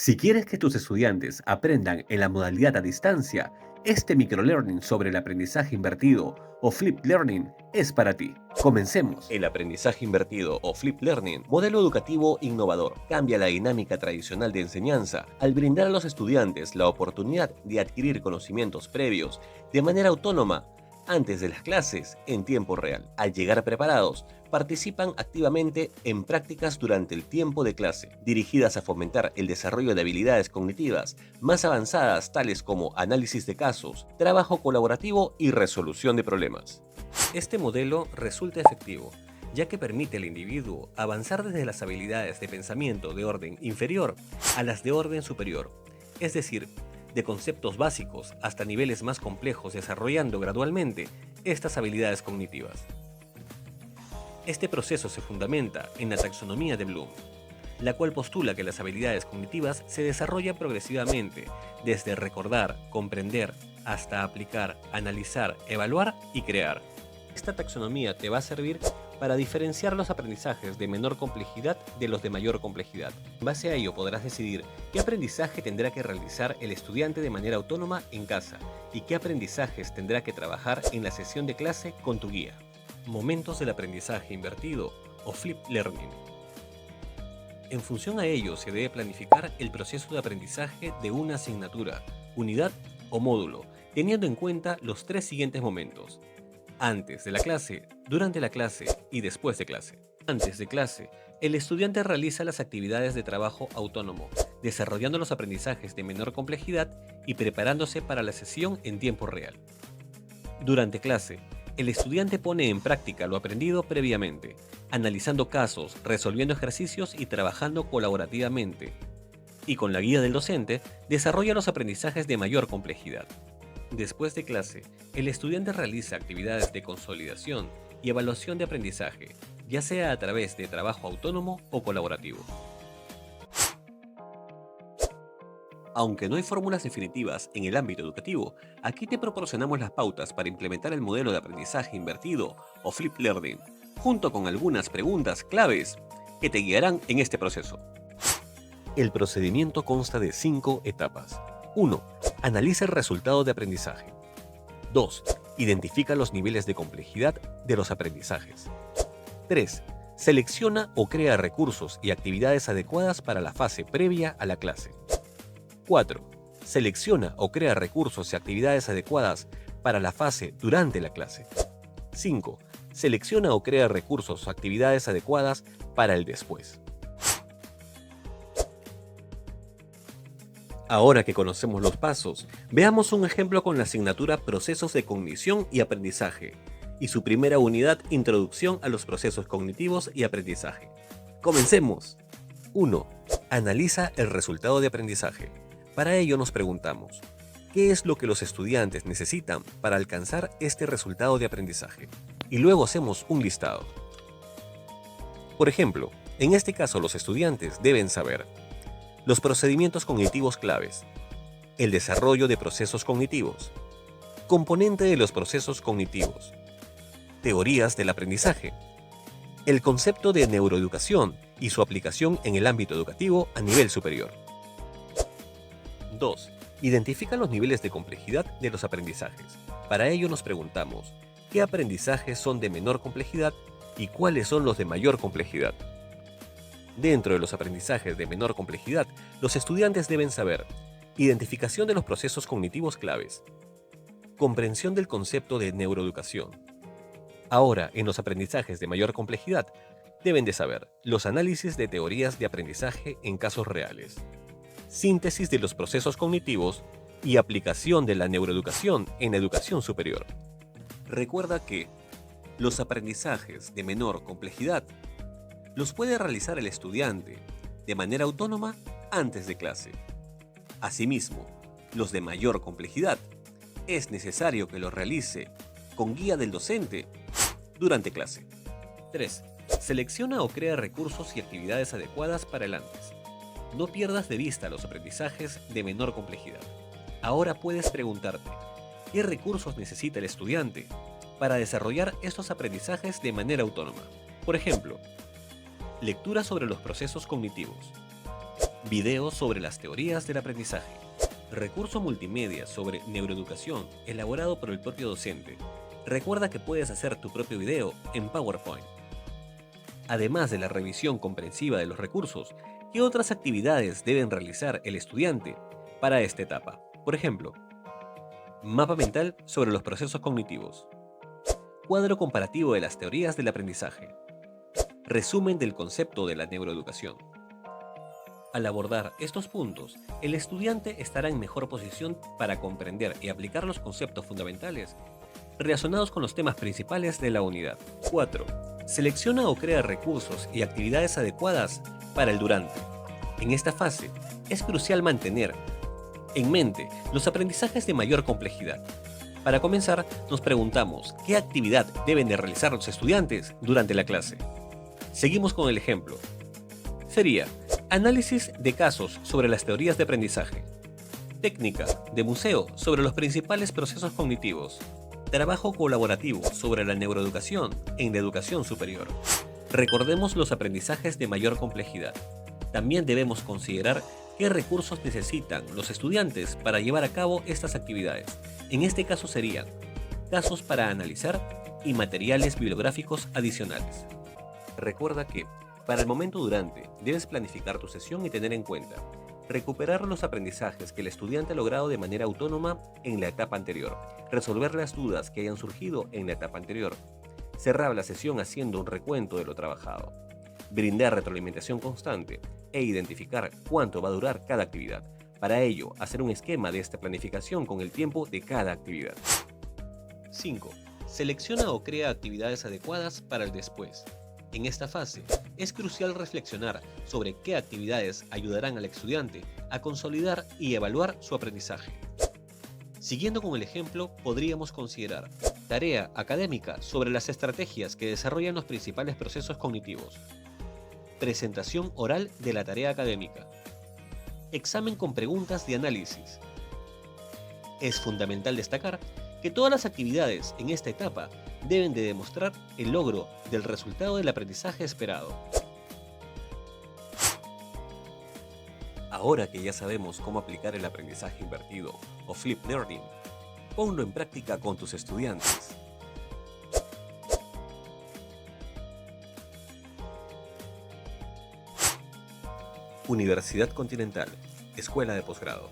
Si quieres que tus estudiantes aprendan en la modalidad a distancia, este microlearning sobre el aprendizaje invertido o Flip Learning es para ti. Comencemos. El aprendizaje invertido o Flip Learning, modelo educativo innovador, cambia la dinámica tradicional de enseñanza al brindar a los estudiantes la oportunidad de adquirir conocimientos previos de manera autónoma antes de las clases en tiempo real. Al llegar preparados, participan activamente en prácticas durante el tiempo de clase, dirigidas a fomentar el desarrollo de habilidades cognitivas más avanzadas tales como análisis de casos, trabajo colaborativo y resolución de problemas. Este modelo resulta efectivo, ya que permite al individuo avanzar desde las habilidades de pensamiento de orden inferior a las de orden superior, es decir, de conceptos básicos hasta niveles más complejos, desarrollando gradualmente estas habilidades cognitivas. Este proceso se fundamenta en la taxonomía de Bloom, la cual postula que las habilidades cognitivas se desarrollan progresivamente, desde recordar, comprender, hasta aplicar, analizar, evaluar y crear. Esta taxonomía te va a servir para diferenciar los aprendizajes de menor complejidad de los de mayor complejidad. En base a ello podrás decidir qué aprendizaje tendrá que realizar el estudiante de manera autónoma en casa y qué aprendizajes tendrá que trabajar en la sesión de clase con tu guía. Momentos del aprendizaje invertido o Flip Learning. En función a ello se debe planificar el proceso de aprendizaje de una asignatura, unidad o módulo, teniendo en cuenta los tres siguientes momentos: antes de la clase, durante la clase y después de clase. Antes de clase, el estudiante realiza las actividades de trabajo autónomo, desarrollando los aprendizajes de menor complejidad y preparándose para la sesión en tiempo real. Durante clase, el estudiante pone en práctica lo aprendido previamente, analizando casos, resolviendo ejercicios y trabajando colaborativamente. Y con la guía del docente, desarrolla los aprendizajes de mayor complejidad. Después de clase, el estudiante realiza actividades de consolidación y evaluación de aprendizaje, ya sea a través de trabajo autónomo o colaborativo. Aunque no hay fórmulas definitivas en el ámbito educativo, aquí te proporcionamos las pautas para implementar el modelo de aprendizaje invertido o Flip Learning, junto con algunas preguntas claves que te guiarán en este proceso. El procedimiento consta de 5 etapas. 1. Analiza el resultado de aprendizaje. 2. Identifica los niveles de complejidad de los aprendizajes. 3. Selecciona o crea recursos y actividades adecuadas para la fase previa a la clase. 4. Selecciona o crea recursos y actividades adecuadas para la fase durante la clase. 5. Selecciona o crea recursos o actividades adecuadas para el después. Ahora que conocemos los pasos, veamos un ejemplo con la asignatura Procesos de Cognición y Aprendizaje y su primera unidad Introducción a los Procesos Cognitivos y Aprendizaje. ¡Comencemos! 1. Analiza el resultado de aprendizaje. Para ello nos preguntamos, ¿qué es lo que los estudiantes necesitan para alcanzar este resultado de aprendizaje? Y luego hacemos un listado. Por ejemplo, en este caso los estudiantes deben saber los procedimientos cognitivos claves, el desarrollo de procesos cognitivos, componente de los procesos cognitivos, teorías del aprendizaje, el concepto de neuroeducación y su aplicación en el ámbito educativo a nivel superior. 2. Identifica los niveles de complejidad de los aprendizajes. Para ello nos preguntamos, ¿qué aprendizajes son de menor complejidad y cuáles son los de mayor complejidad? Dentro de los aprendizajes de menor complejidad, los estudiantes deben saber identificación de los procesos cognitivos claves, comprensión del concepto de neuroeducación. Ahora, en los aprendizajes de mayor complejidad, deben de saber los análisis de teorías de aprendizaje en casos reales, síntesis de los procesos cognitivos y aplicación de la neuroeducación en educación superior. Recuerda que los aprendizajes de menor complejidad los puede realizar el estudiante de manera autónoma antes de clase. Asimismo, los de mayor complejidad es necesario que los realice con guía del docente durante clase. 3. Selecciona o crea recursos y actividades adecuadas para el antes. No pierdas de vista los aprendizajes de menor complejidad. Ahora puedes preguntarte, ¿qué recursos necesita el estudiante para desarrollar estos aprendizajes de manera autónoma? Por ejemplo, lectura sobre los procesos cognitivos, Videos sobre las teorías del aprendizaje. Recurso multimedia sobre neuroeducación elaborado por el propio docente. Recuerda que puedes hacer tu propio video en PowerPoint. Además de la revisión comprensiva de los recursos, ¿qué otras actividades deben realizar el estudiante para esta etapa? Por ejemplo, mapa mental sobre los procesos cognitivos, cuadro comparativo de las teorías del aprendizaje, resumen del concepto de la neuroeducación. Al abordar estos puntos, el estudiante estará en mejor posición para comprender y aplicar los conceptos fundamentales relacionados con los temas principales de la unidad. 4. Selecciona o crea recursos y actividades adecuadas para el durante. En esta fase, es crucial mantener en mente los aprendizajes de mayor complejidad. Para comenzar, nos preguntamos qué actividad deben de realizar los estudiantes durante la clase. Seguimos con el ejemplo. Sería análisis de casos sobre las teorías de aprendizaje, técnica de museo sobre los principales procesos cognitivos, trabajo colaborativo sobre la neuroeducación en la educación superior. Recordemos los aprendizajes de mayor complejidad. También debemos considerar qué recursos necesitan los estudiantes para llevar a cabo estas actividades. En este caso serían casos para analizar y materiales bibliográficos adicionales. Recuerda que, para el momento durante, debes planificar tu sesión y tener en cuenta recuperar los aprendizajes que el estudiante ha logrado de manera autónoma en la etapa anterior, resolver las dudas que hayan surgido en la etapa anterior, cerrar la sesión haciendo un recuento de lo trabajado, brindar retroalimentación constante e identificar cuánto va a durar cada actividad. Para ello, hacer un esquema de esta planificación con el tiempo de cada actividad. 5. Selecciona o crea actividades adecuadas para el después. En esta fase, es crucial reflexionar sobre qué actividades ayudarán al estudiante a consolidar y evaluar su aprendizaje. Siguiendo con el ejemplo, podríamos considerar tarea académica sobre las estrategias que desarrollan los principales procesos cognitivos, presentación oral de la tarea académica, examen con preguntas de análisis. Es fundamental destacar que todas las actividades en esta etapa deben de demostrar el logro del resultado del aprendizaje esperado. Ahora que ya sabemos cómo aplicar el aprendizaje invertido o Flip Learning, ponlo en práctica con tus estudiantes. Universidad Continental, Escuela de Posgrado.